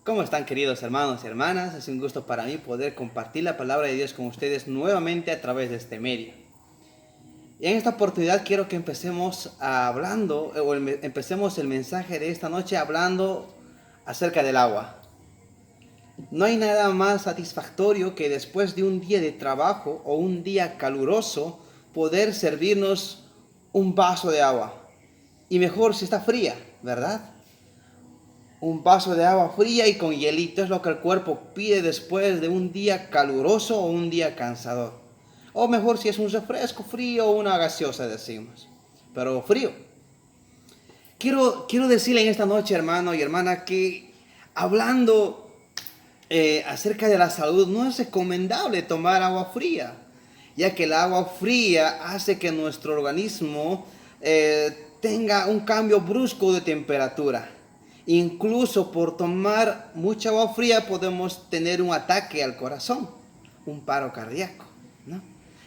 ¿Cómo están, queridos hermanos y hermanas? Es un gusto para mí poder compartir la palabra de Dios con ustedes nuevamente a través de este medio. Y en esta oportunidad quiero que empecemos empecemos el mensaje de esta noche hablando acerca del agua. No hay nada más satisfactorio que después de un día de trabajo o un día caluroso poder servirnos un vaso de agua. Y mejor si está fría, ¿verdad? Un vaso de agua fría y con hielito es lo que el cuerpo pide después de un día caluroso o un día cansador. O mejor si es un refresco frío o una gaseosa decimos, pero frío. Quiero decirle en esta noche, hermano y hermana, que hablando acerca de la salud no es recomendable tomar agua fría, ya que el agua fría hace que nuestro organismo tenga un cambio brusco de temperatura. Incluso por tomar mucha agua fría podemos tener un ataque al corazón, un paro cardíaco, ¿no?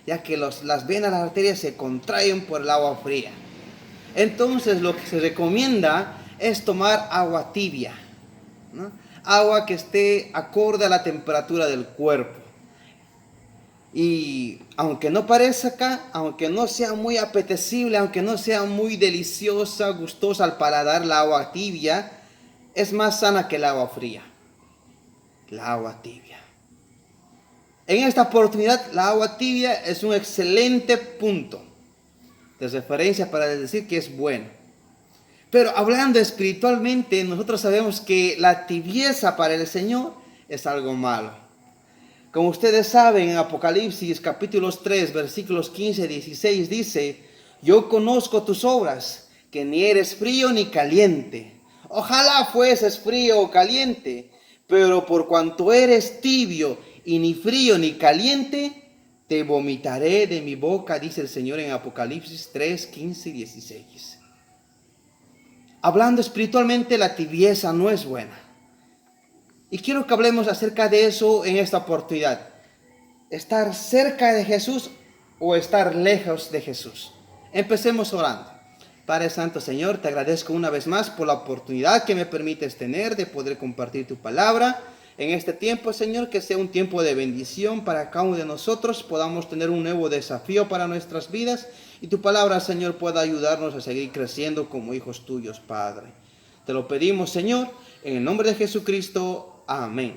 Ya que las venas, las arterias se contraen por el agua fría. Entonces lo que se recomienda es tomar agua tibia, ¿no? Agua que esté acorde a la temperatura del cuerpo. Y aunque no parezca, aunque no sea muy apetecible, aunque no sea muy deliciosa, gustosa al paladar, la agua tibia es más sana que el agua fría. La agua tibia. En esta oportunidad, la agua tibia es un excelente punto de referencia para decir que es bueno. Pero hablando espiritualmente, nosotros sabemos que la tibieza para el Señor es algo malo. Como ustedes saben, en Apocalipsis capítulos 3, versículos 15 y 16 dice: yo conozco tus obras, que ni eres frío ni caliente. Ojalá fueses frío o caliente, pero por cuanto eres tibio y ni frío ni caliente, te vomitaré de mi boca, dice el Señor en Apocalipsis 3, 15 y 16. Hablando espiritualmente, la tibieza no es buena. Y quiero que hablemos acerca de eso en esta oportunidad. ¿Estar cerca de Jesús o estar lejos de Jesús? Empecemos orando. Padre Santo, Señor, te agradezco una vez más por la oportunidad que me permites tener de poder compartir tu palabra. En este tiempo, Señor, que sea un tiempo de bendición para cada uno de nosotros, podamos tener un nuevo desafío para nuestras vidas y tu palabra, Señor, pueda ayudarnos a seguir creciendo como hijos tuyos, Padre. Te lo pedimos, Señor, en el nombre de Jesucristo. Amén.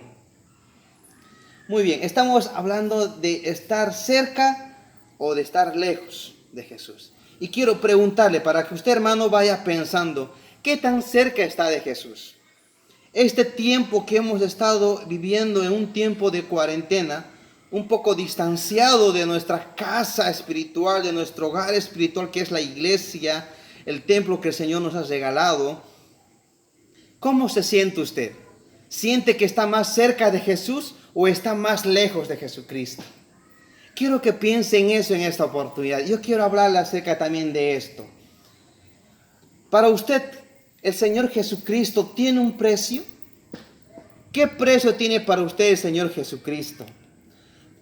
Muy bien, estamos hablando de estar cerca o de estar lejos de Jesús. Y quiero preguntarle, para que usted, hermano, vaya pensando, ¿qué tan cerca está de Jesús? Este tiempo que hemos estado viviendo en un tiempo de cuarentena, un poco distanciado de nuestra casa espiritual, de nuestro hogar espiritual que es la iglesia, el templo que el Señor nos ha regalado, ¿cómo se siente usted? ¿Siente que está más cerca de Jesús o está más lejos de Jesucristo? Quiero que piense en eso en esta oportunidad. Yo quiero hablarle acerca también de esto. Para usted, ¿el Señor Jesucristo tiene un precio? ¿Qué precio tiene para usted el Señor Jesucristo?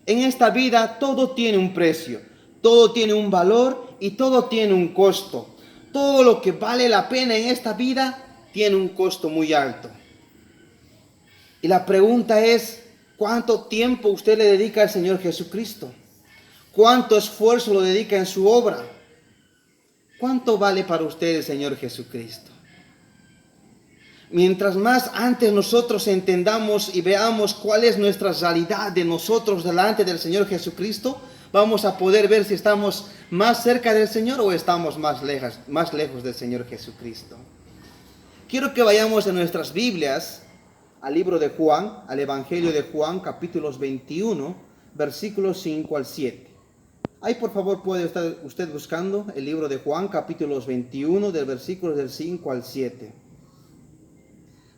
En esta vida todo tiene un precio, todo tiene un valor y todo tiene un costo. Todo lo que vale la pena en esta vida tiene un costo muy alto. Y la pregunta es, ¿cuánto tiempo usted le dedica al Señor Jesucristo? ¿Cuánto esfuerzo lo dedica en su obra? ¿Cuánto vale para usted el Señor Jesucristo? Mientras más antes nosotros entendamos y veamos cuál es nuestra realidad de nosotros delante del Señor Jesucristo, vamos a poder ver si estamos más cerca del Señor o estamos más lejos del Señor Jesucristo. Quiero que vayamos en nuestras Biblias al libro de Juan, al Evangelio de Juan, capítulos 21, versículos 5 al 7. Ahí por favor puede estar usted buscando el libro de Juan, capítulos 21, del versículo del 5 al 7.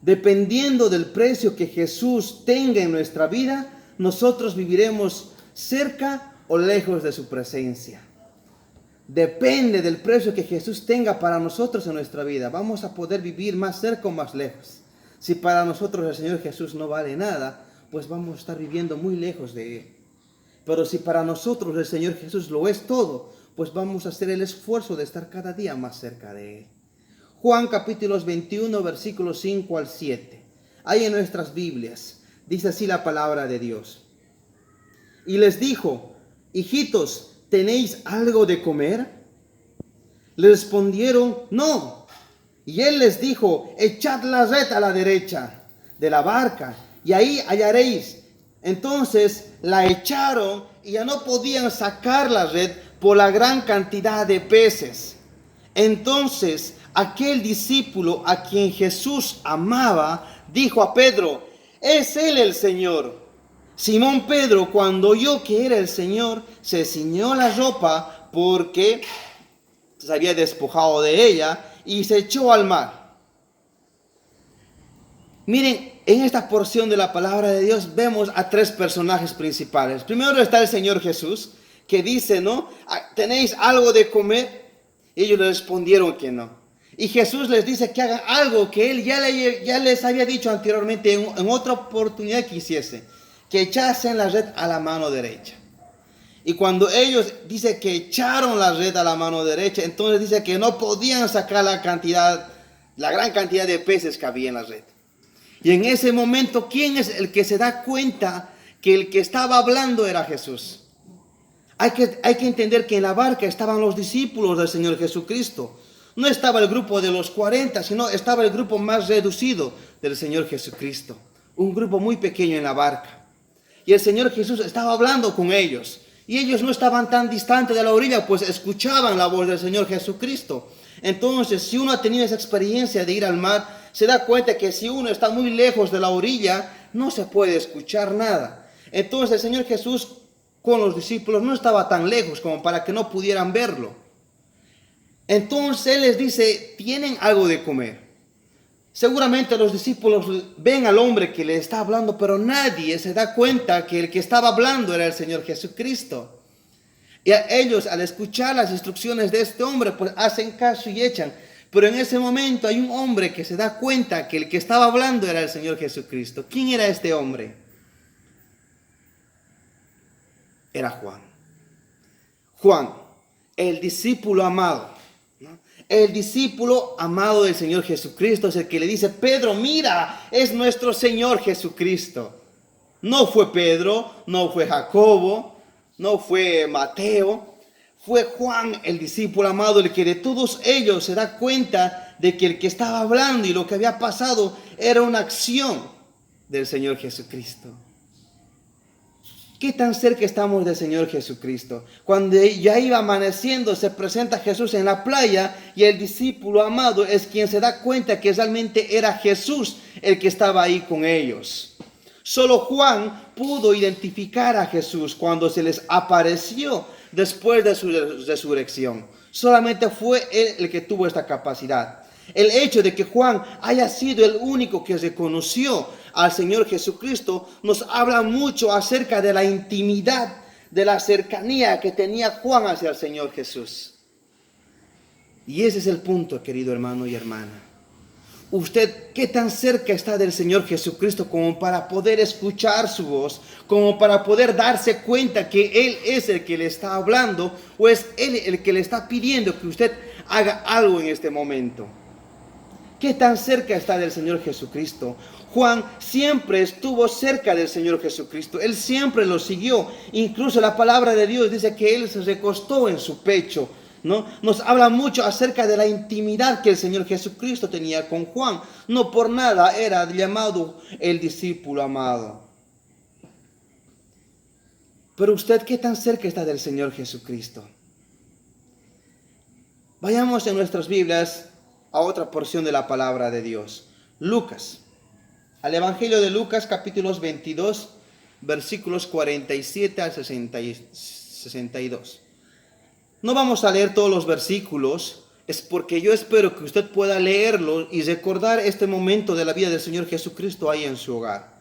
Dependiendo del precio que Jesús tenga en nuestra vida, nosotros viviremos cerca o lejos de su presencia. Depende del precio que Jesús tenga para nosotros en nuestra vida. Vamos a poder vivir más cerca o más lejos. Si para nosotros el Señor Jesús no vale nada, pues vamos a estar viviendo muy lejos de Él. Pero si para nosotros el Señor Jesús lo es todo, pues vamos a hacer el esfuerzo de estar cada día más cerca de Él. Juan capítulos 21, versículos 5 al 7. Ahí en nuestras Biblias dice así la palabra de Dios. Y les dijo: hijitos, ¿tenéis algo de comer? Le respondieron: no. Y él les dijo: echad la red a la derecha de la barca, y ahí hallaréis. Entonces la echaron y ya no podían sacar la red por la gran cantidad de peces. Entonces aquel discípulo a quien Jesús amaba dijo a Pedro: es él el Señor. Simón Pedro, cuando oyó que era el Señor, se ciñó la ropa porque se había despojado de ella y se echó al mar. Miren, en esta porción de la palabra de Dios vemos a tres personajes principales. Primero está el Señor Jesús, que dice, ¿no? ¿Tenéis algo de comer? Ellos le respondieron que no. Y Jesús les dice que hagan algo que Él ya les había dicho anteriormente en otra oportunidad que hiciese, que echasen la red a la mano derecha. Y cuando ellos dice que echaron la red a la mano derecha, entonces dice que no podían sacar la gran cantidad de peces que había en la red. Y en ese momento, ¿quién es el que se da cuenta que el que estaba hablando era Jesús? Hay que entender que en la barca estaban los discípulos del Señor Jesucristo. No estaba el grupo de los 40, sino estaba el grupo más reducido del Señor Jesucristo. Un grupo muy pequeño en la barca. Y el Señor Jesús estaba hablando con ellos. Y ellos no estaban tan distantes de la orilla, pues escuchaban la voz del Señor Jesucristo. Entonces, si uno ha tenido esa experiencia de ir al mar, se da cuenta que si uno está muy lejos de la orilla, no se puede escuchar nada. Entonces el Señor Jesús con los discípulos no estaba tan lejos como para que no pudieran verlo. Entonces Él les dice: ¿tienen algo de comer? Seguramente los discípulos ven al hombre que le está hablando, pero nadie se da cuenta que el que estaba hablando era el Señor Jesucristo. Y a ellos, al escuchar las instrucciones de este hombre, pues hacen caso y echan. Pero en ese momento hay un hombre que se da cuenta que el que estaba hablando era el Señor Jesucristo. ¿Quién era este hombre? Era Juan. Juan, el discípulo amado. El discípulo amado del Señor Jesucristo es el que le dice: Pedro, mira, es nuestro Señor Jesucristo. No fue Pedro, no fue Jacobo, no fue Mateo, fue Juan, el discípulo amado, el que de todos ellos se da cuenta de que el que estaba hablando y lo que había pasado era una acción del Señor Jesucristo. ¿Qué tan cerca estamos del Señor Jesucristo? Cuando ya iba amaneciendo, se presenta Jesús en la playa y el discípulo amado es quien se da cuenta que realmente era Jesús el que estaba ahí con ellos. Solo Juan pudo identificar a Jesús cuando se les apareció después de su resurrección. Solamente fue él el que tuvo esta capacidad. El hecho de que Juan haya sido el único que reconoció al Señor Jesucristo nos habla mucho acerca de la intimidad, de la cercanía que tenía Juan hacia el Señor Jesús. Y ese es el punto, querido hermano y hermana. ¿Usted qué tan cerca está del Señor Jesucristo como para poder escuchar su voz, como para poder darse cuenta que Él es el que le está hablando o es Él el que le está pidiendo que usted haga algo en este momento? ¿Qué tan cerca está del Señor Jesucristo? Juan siempre estuvo cerca del Señor Jesucristo. Él siempre lo siguió. Incluso la palabra de Dios dice que Él se recostó en su pecho, ¿no? Nos habla mucho acerca de la intimidad que el Señor Jesucristo tenía con Juan. No por nada era llamado el discípulo amado. Pero usted, ¿qué tan cerca está del Señor Jesucristo? Vayamos en nuestras Biblias a otra porción de la palabra de Dios. Lucas. Al Evangelio de Lucas, capítulos 22, versículos 47 al 62. No vamos a leer todos los versículos, es porque yo espero que usted pueda leerlos y recordar este momento de la vida del Señor Jesucristo ahí en su hogar.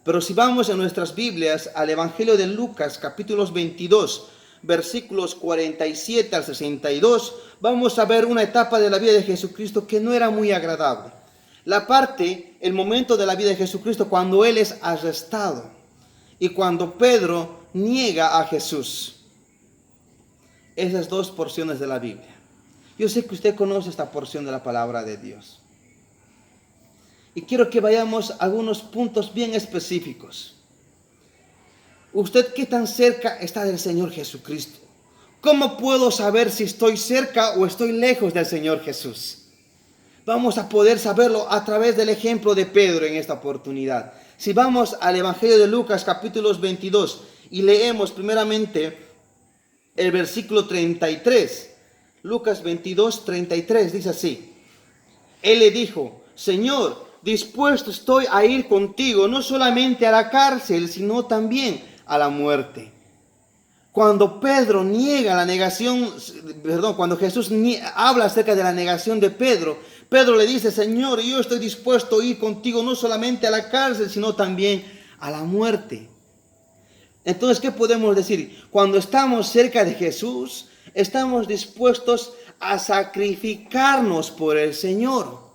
Pero si vamos en nuestras Biblias al Evangelio de Lucas, capítulos 22, versículos 47 al 62, vamos a ver una etapa de la vida de Jesucristo que no era muy agradable. El momento de la vida de Jesucristo cuando Él es arrestado y cuando Pedro niega a Jesús. Esas dos porciones de la Biblia. Yo sé que usted conoce esta porción de la palabra de Dios. Y quiero que vayamos a algunos puntos bien específicos. ¿Usted qué tan cerca está del Señor Jesucristo? ¿Cómo puedo saber si estoy cerca o estoy lejos del Señor Jesús? Vamos a poder saberlo a través del ejemplo de Pedro en esta oportunidad. Si vamos al Evangelio de Lucas capítulos 22 y leemos primeramente el versículo 33. Lucas 22, 33 dice así. Él le dijo: Señor, dispuesto estoy a ir contigo, no solamente a la cárcel, sino también a la muerte. Cuando Pedro niega la negación, cuando Jesús habla acerca de la negación de Pedro, Pedro le dice: Señor, yo estoy dispuesto a ir contigo no solamente a la cárcel, sino también a la muerte. Entonces, ¿qué podemos decir? Cuando estamos cerca de Jesús, estamos dispuestos a sacrificarnos por el Señor,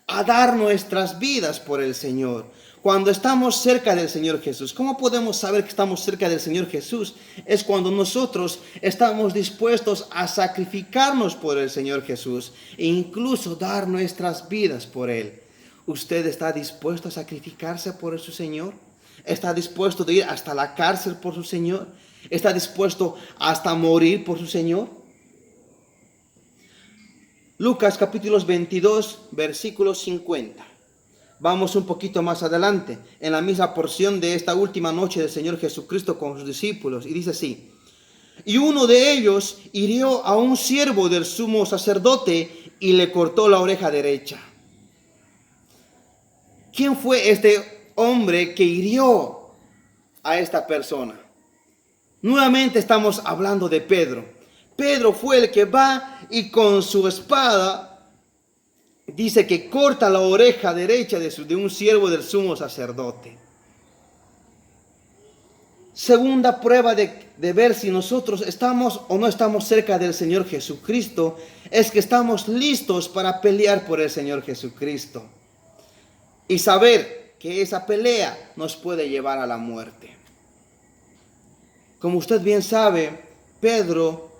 a dar nuestras vidas por el Señor. Cuando estamos cerca del Señor Jesús, ¿cómo podemos saber que estamos cerca del Señor Jesús? Es cuando nosotros estamos dispuestos a sacrificarnos por el Señor Jesús e incluso dar nuestras vidas por Él. ¿Usted está dispuesto a sacrificarse por su Señor? ¿Está dispuesto a ir hasta la cárcel por su Señor? ¿Está dispuesto hasta morir por su Señor? Lucas capítulos 22, versículo 50. Vamos un poquito más adelante, en la misma porción de esta última noche del Señor Jesucristo con sus discípulos. Y dice así: y uno de ellos hirió a un siervo del sumo sacerdote y le cortó la oreja derecha. ¿Quién fue este hombre que hirió a esta persona? Nuevamente estamos hablando de Pedro. Pedro fue el que va y con su espada dice que corta la oreja derecha de un siervo del sumo sacerdote. Segunda prueba de ver si nosotros estamos o no estamos cerca del Señor Jesucristo es que estamos listos para pelear por el Señor Jesucristo y saber que esa pelea nos puede llevar a la muerte. Como usted bien sabe, Pedro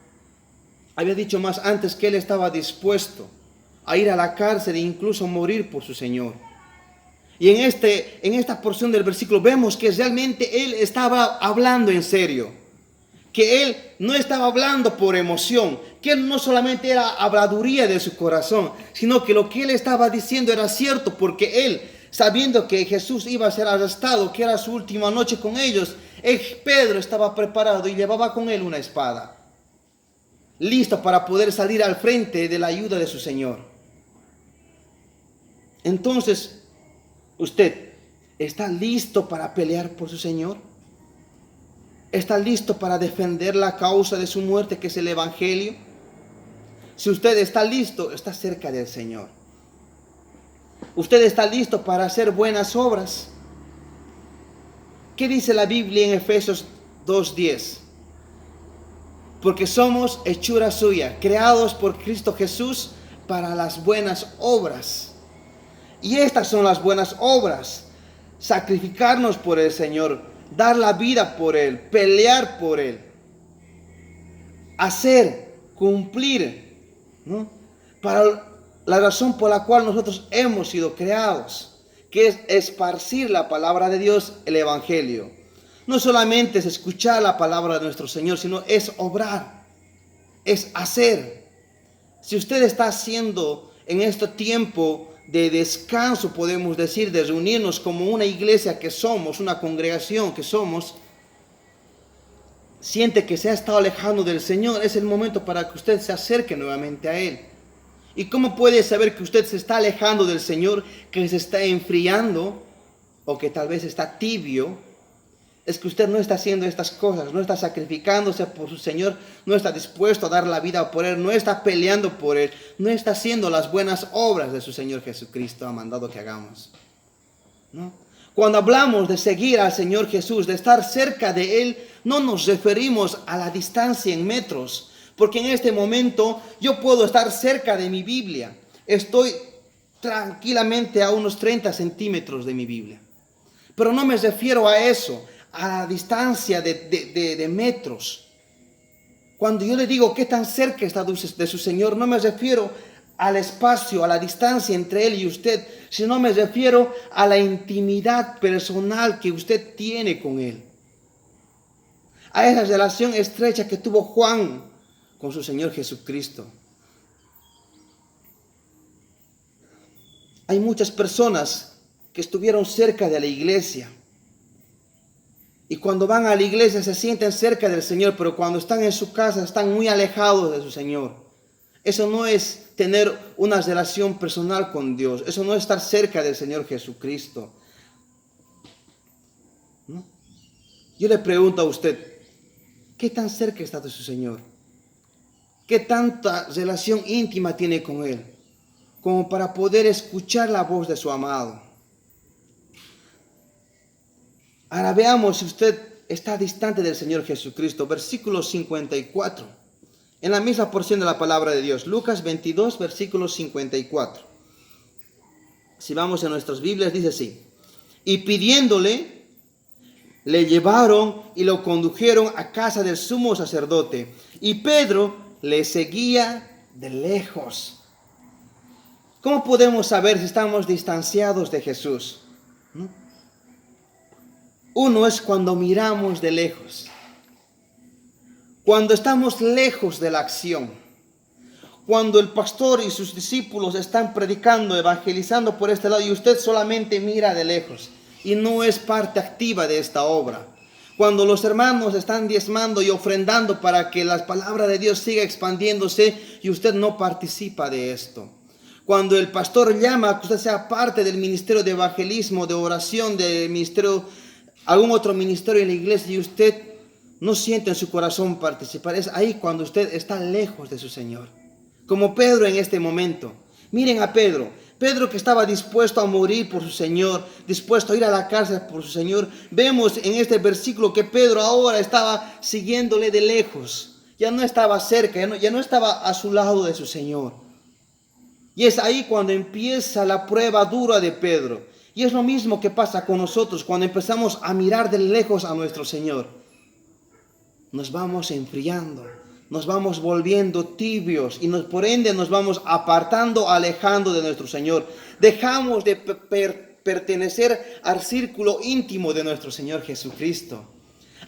había dicho más antes que él estaba dispuesto a ir a la cárcel e incluso morir por su Señor. Y en esta porción del versículo vemos que realmente él estaba hablando en serio, que él no estaba hablando por emoción, que él no solamente era habladuría de su corazón, sino que lo que él estaba diciendo era cierto, porque él, sabiendo que Jesús iba a ser arrestado, que era su última noche con ellos, Pedro estaba preparado y llevaba con él una espada, listo para poder salir al frente de la ayuda de su Señor. Entonces, ¿usted está listo para pelear por su Señor? ¿Está listo para defender la causa de su muerte, que es el Evangelio? Si usted está listo, está cerca del Señor. ¿Usted está listo para hacer buenas obras? ¿Qué dice la Biblia en Efesios 2:10? Porque somos hechura suya, creados por Cristo Jesús para las buenas obras. Y estas son las buenas obras: sacrificarnos por el Señor, dar la vida por Él, pelear por Él, hacer, cumplir, ¿no? Para la razón por la cual nosotros hemos sido creados, que es esparcir la palabra de Dios, el Evangelio. No solamente es escuchar la palabra de nuestro Señor, sino es obrar, es hacer. Si usted está haciendo en este tiempo de descanso, podemos decir, de reunirnos como una iglesia que somos, una congregación que somos, siente que se ha estado alejando del Señor, es el momento para que usted se acerque nuevamente a Él. ¿Y cómo puede saber que usted se está alejando del Señor, que se está enfriando o que tal vez está tibio? Es que usted no está haciendo estas cosas, no está sacrificándose por su Señor, no está dispuesto a dar la vida por Él, no está peleando por Él, no está haciendo las buenas obras de su Señor Jesucristo ha mandado que hagamos, ¿no? Cuando hablamos de seguir al Señor Jesús, de estar cerca de Él, no nos referimos a la distancia en metros, porque en este momento yo puedo estar cerca de mi Biblia, estoy tranquilamente a unos 30 centímetros de mi Biblia, pero no me refiero a eso, a la distancia de metros. Cuando yo le digo qué tan cerca está de su Señor, no me refiero al espacio, a la distancia entre Él y usted, sino me refiero a la intimidad personal que usted tiene con Él. A esa relación estrecha que tuvo Juan con su Señor Jesucristo. Hay muchas personas que estuvieron cerca de la iglesia. Y cuando van a la iglesia se sienten cerca del Señor, pero cuando están en su casa están muy alejados de su Señor. Eso no es tener una relación personal con Dios. Eso no es estar cerca del Señor Jesucristo. ¿No? Yo le pregunto a usted, ¿qué tan cerca está de su Señor? ¿Qué tanta relación íntima tiene con Él? Como para poder escuchar la voz de su amado. Ahora veamos si usted está distante del Señor Jesucristo. Versículo 54. En la misma porción de la palabra de Dios. Lucas 22, versículo 54. Si vamos a nuestras Biblias, dice así. Y pidiéndole, le llevaron y lo condujeron a casa del sumo sacerdote. Y Pedro le seguía de lejos. ¿Cómo podemos saber si estamos distanciados de Jesús? ¿No? Uno es cuando miramos de lejos. Cuando estamos lejos de la acción. Cuando el pastor y sus discípulos están predicando, evangelizando por este lado y usted solamente mira de lejos y no es parte activa de esta obra. Cuando los hermanos están diezmando y ofrendando para que la palabra de Dios siga expandiéndose y usted no participa de esto. Cuando el pastor llama a que usted sea parte del ministerio de evangelismo, de oración, de ministerio, algún otro ministerio en la iglesia y usted no siente en su corazón participar, es ahí cuando usted está lejos de su Señor. Como Pedro en este momento. Miren a Pedro. Pedro que estaba dispuesto a morir por su Señor, dispuesto a ir a la cárcel por su Señor. Vemos en este versículo que Pedro ahora estaba siguiéndole de lejos. Ya no estaba cerca, ya no estaba a su lado de su Señor. Y es ahí cuando empieza la prueba dura de Pedro. Y es lo mismo que pasa con nosotros cuando empezamos a mirar de lejos a nuestro Señor. Nos vamos enfriando, nos vamos volviendo tibios y por ende nos vamos apartando, alejando de nuestro Señor. Dejamos de pertenecer al círculo íntimo de nuestro Señor Jesucristo.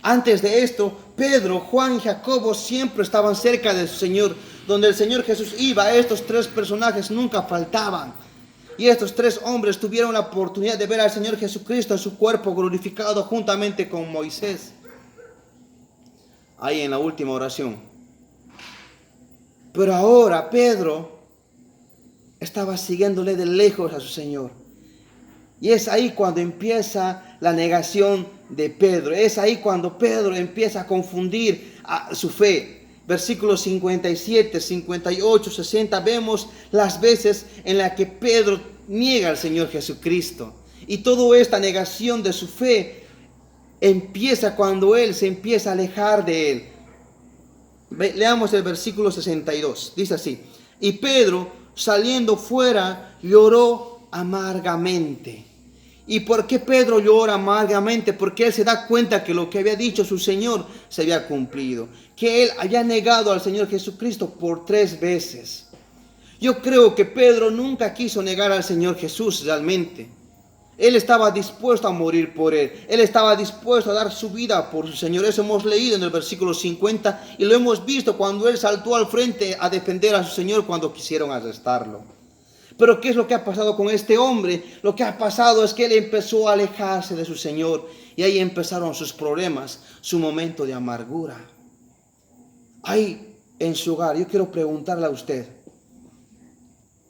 Antes de esto, Pedro, Juan y Jacobo siempre estaban cerca de su Señor. Donde el Señor Jesús iba, estos tres personajes nunca faltaban. Y estos tres hombres tuvieron la oportunidad de ver al Señor Jesucristo en su cuerpo glorificado juntamente con Moisés. Ahí en la última oración. Pero ahora Pedro estaba siguiéndole de lejos a su Señor. Y es ahí cuando empieza la negación de Pedro. Es ahí cuando Pedro empieza a confundir su fe. Versículos 57, 58, 60, vemos las veces en las que Pedro niega al Señor Jesucristo. Y toda esta negación de su fe empieza cuando él se empieza a alejar de él. Leamos el versículo 62. Dice así. Y Pedro, saliendo fuera, lloró amargamente. ¿Y por qué Pedro llora amargamente? Porque él se da cuenta que lo que había dicho su Señor se había cumplido. Que él había negado al Señor Jesucristo por 3 veces. Yo creo que Pedro nunca quiso negar al Señor Jesús realmente. Él estaba dispuesto a morir por él. Él estaba dispuesto a dar su vida por su Señor. Eso hemos leído en el versículo 50 y lo hemos visto cuando él saltó al frente a defender a su Señor cuando quisieron arrestarlo. Pero ¿qué es lo que ha pasado con este hombre? Lo que ha pasado es que él empezó a alejarse de su Señor y ahí empezaron sus problemas, su momento de amargura. Ahí en su hogar, yo quiero preguntarle a usted,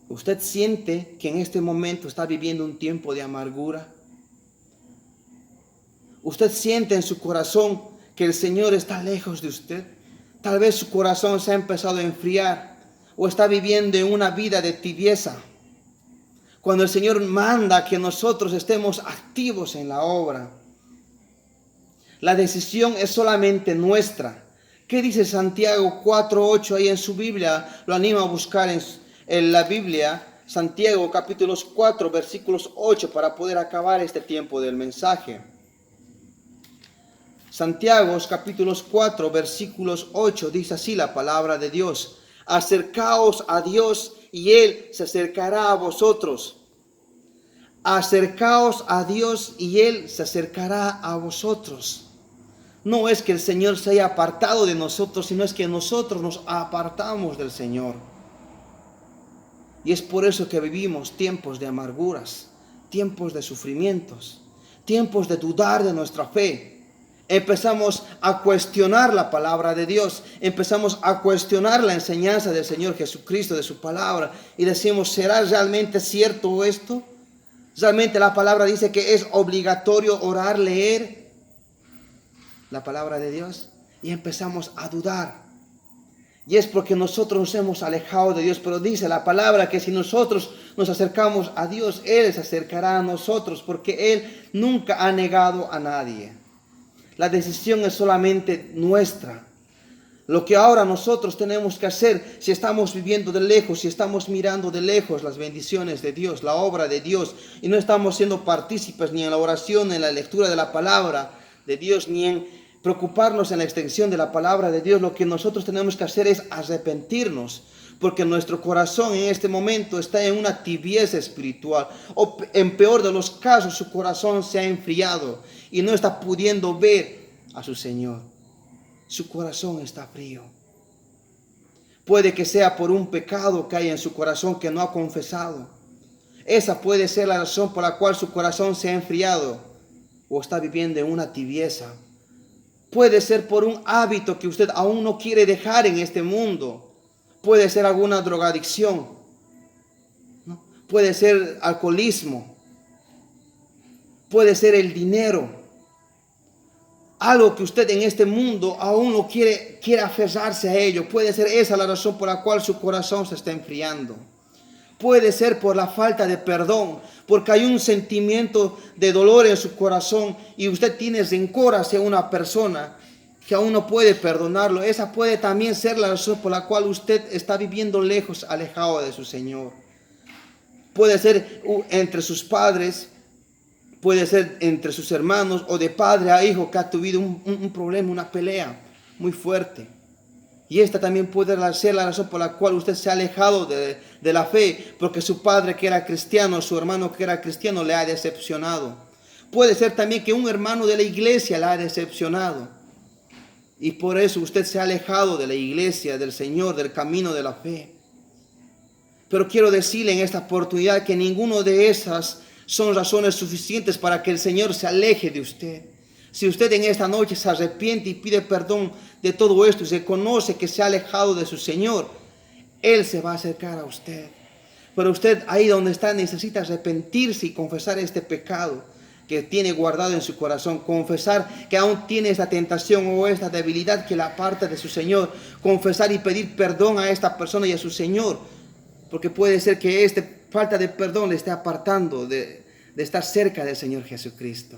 ¿usted siente que en este momento está viviendo un tiempo de amargura? ¿Usted siente en su corazón que el Señor está lejos de usted? Tal vez su corazón se ha empezado a enfriar o está viviendo en una vida de tibieza. Cuando el Señor manda que nosotros estemos activos en la obra. La decisión es solamente nuestra. ¿Qué dice Santiago 4:8 ahí en su Biblia? Lo animo a buscar en la Biblia. Santiago capítulos 4 versículos 8 para poder acabar este tiempo del mensaje. Santiago capítulos 4 versículos 8 dice así la palabra de Dios. Acercaos a Dios y Él se acercará a vosotros. Acercaos a Dios y Él se acercará a vosotros. No es que el Señor se haya apartado de nosotros, sino es que nosotros nos apartamos del Señor. Y es por eso que vivimos tiempos de amarguras, tiempos de sufrimientos, tiempos de dudar de nuestra fe. Empezamos a cuestionar la palabra de Dios, empezamos a cuestionar la enseñanza del Señor Jesucristo, de su palabra, y decimos, ¿será realmente cierto esto? ¿Realmente la palabra dice que es obligatorio orar, leer la palabra de Dios? Y empezamos a dudar. Y es porque nosotros nos hemos alejado de Dios, pero dice la palabra que si nosotros nos acercamos a Dios, Él se acercará a nosotros, porque Él nunca ha negado a nadie. La decisión es solamente nuestra. Lo que ahora nosotros tenemos que hacer, si estamos viviendo de lejos, si estamos mirando de lejos las bendiciones de Dios, la obra de Dios, y no estamos siendo partícipes ni en la oración, ni en la lectura de la palabra de Dios, ni en preocuparnos en la extensión de la palabra de Dios, lo que nosotros tenemos que hacer es arrepentirnos, porque nuestro corazón en este momento está en una tibieza espiritual, o en peor de los casos, su corazón se ha enfriado y no está pudiendo ver a su Señor. Su corazón está frío. Puede que sea por un pecado que hay en su corazón que no ha confesado. Esa puede ser la razón por la cual su corazón se ha enfriado o está viviendo en una tibieza. Puede ser por un hábito que usted aún no quiere dejar en este mundo. Puede ser alguna drogadicción, ¿no? Puede ser alcoholismo, puede ser el dinero. Algo que usted en este mundo aún no quiere aferrarse a ello. Puede ser esa la razón por la cual su corazón se está enfriando. Puede ser por la falta de perdón, porque hay un sentimiento de dolor en su corazón y usted tiene rencor hacia una persona que aún no puede perdonarlo. Esa puede también ser la razón por la cual usted está viviendo lejos, alejado de su Señor. Puede ser entre sus padres, puede ser entre sus hermanos o de padre a hijo que ha tenido un problema, una pelea muy fuerte. Y esta también puede ser la razón por la cual usted se ha alejado de la fe, porque su padre que era cristiano, su hermano que era cristiano le ha decepcionado. Puede ser también que un hermano de la iglesia le ha decepcionado. Y por eso usted se ha alejado de la iglesia, del Señor, del camino de la fe. Pero quiero decirle en esta oportunidad que ninguno de esas son razones suficientes para que el Señor se aleje de usted. Si usted en esta noche se arrepiente y pide perdón de todo esto y se conoce que se ha alejado de su Señor, Él se va a acercar a usted. Pero usted ahí donde está necesita arrepentirse y confesar este pecado que tiene guardado en su corazón. Confesar que aún tiene esta tentación o esta debilidad que la aparta de su Señor. Confesar y pedir perdón a esta persona y a su Señor. Porque puede ser que esta falta de perdón le esté apartando de estar cerca del Señor Jesucristo,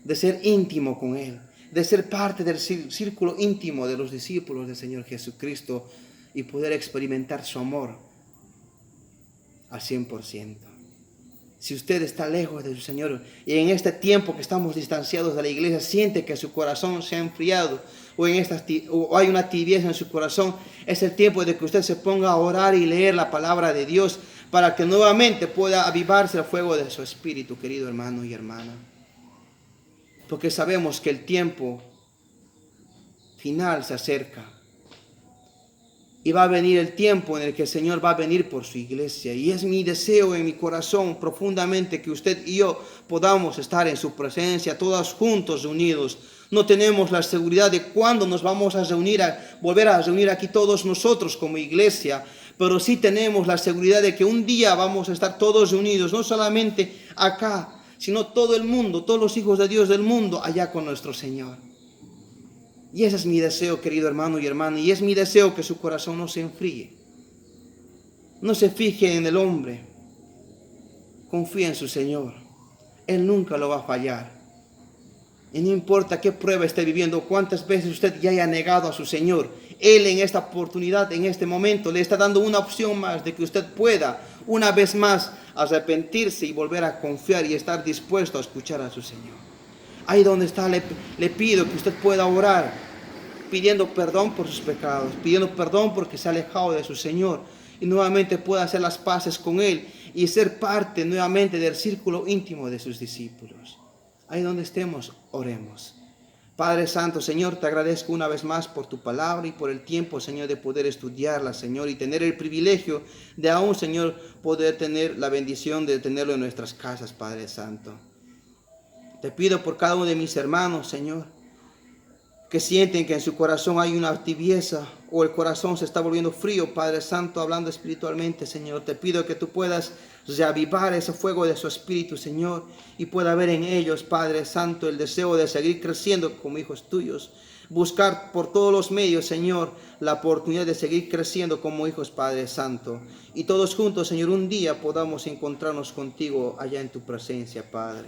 de ser íntimo con Él, de ser parte del círculo íntimo de los discípulos del Señor Jesucristo y poder experimentar su amor al 100%. Si usted está lejos de su Señor y en este tiempo que estamos distanciados de la iglesia siente que su corazón se ha enfriado o hay una tibieza en su corazón, es el tiempo de que usted se ponga a orar y leer la palabra de Dios para que nuevamente pueda avivarse el fuego de su espíritu, querido hermano y hermana. Porque sabemos que el tiempo final se acerca. Y va a venir el tiempo en el que el Señor va a venir por su iglesia. Y es mi deseo en mi corazón profundamente que usted y yo podamos estar en su presencia, todos juntos, unidos. No tenemos la seguridad de cuándo nos vamos a reunir, volver a reunir aquí todos nosotros como iglesia. Pero sí tenemos la seguridad de que un día vamos a estar todos unidos, no solamente acá, sino todo el mundo, todos los hijos de Dios del mundo, allá con nuestro Señor. Y ese es mi deseo, querido hermano y hermana, y es mi deseo que su corazón no se enfríe. No se fije en el hombre, confía en su Señor. Él nunca lo va a fallar. Y no importa qué prueba esté viviendo, cuántas veces usted ya haya negado a su Señor, Él en esta oportunidad, en este momento, le está dando una opción más de que usted pueda, una vez más, arrepentirse y volver a confiar y estar dispuesto a escuchar a su Señor. Ahí donde está, le pido que usted pueda orar, pidiendo perdón por sus pecados, pidiendo perdón porque se ha alejado de su Señor, y nuevamente pueda hacer las paces con Él y ser parte nuevamente del círculo íntimo de sus discípulos. Ahí donde estemos, oremos. Padre Santo, Señor, te agradezco una vez más por tu palabra y por el tiempo, Señor, de poder estudiarla, Señor, y tener el privilegio de aún, Señor, poder tener la bendición de tenerlo en nuestras casas, Padre Santo. Te pido por cada uno de mis hermanos, Señor, que sienten que en su corazón hay una tibieza o el corazón se está volviendo frío, Padre Santo, hablando espiritualmente, Señor. Te pido que tú puedas reavivar ese fuego de su espíritu, Señor, y pueda haber en ellos, Padre Santo, el deseo de seguir creciendo como hijos tuyos. Buscar por todos los medios, Señor, la oportunidad de seguir creciendo como hijos, Padre Santo. Y todos juntos, Señor, un día podamos encontrarnos contigo allá en tu presencia, Padre.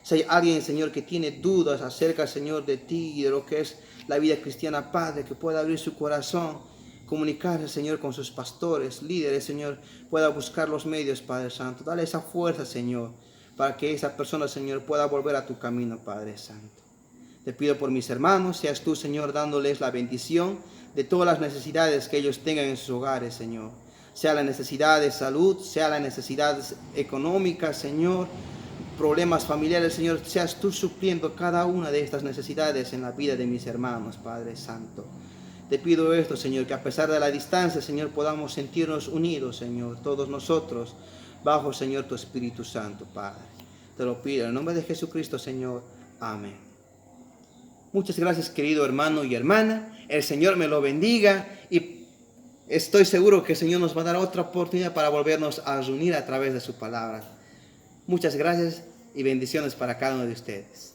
Si hay alguien, Señor, que tiene dudas acerca, Señor, de ti y de lo que es la vida cristiana, Padre, que pueda abrir su corazón, comunicarse, Señor, con sus pastores, líderes, Señor, pueda buscar los medios, Padre Santo. Dale esa fuerza, Señor, para que esa persona, Señor, pueda volver a tu camino, Padre Santo. Te pido por mis hermanos, seas tú, Señor, dándoles la bendición de todas las necesidades que ellos tengan en sus hogares, Señor. Sea la necesidad de salud, sea la necesidad económica, Señor, problemas familiares, Señor, seas tú supliendo cada una de estas necesidades en la vida de mis hermanos, Padre Santo. Te pido esto, Señor, que a pesar de la distancia, Señor, podamos sentirnos unidos, Señor, todos nosotros, bajo, Señor, tu Espíritu Santo, Padre. Te lo pido en el nombre de Jesucristo, Señor. Amén. Muchas gracias, querido hermano y hermana. El Señor me lo bendiga y estoy seguro que el Señor nos va a dar otra oportunidad para volvernos a reunir a través de su palabra. Muchas gracias y bendiciones para cada uno de ustedes.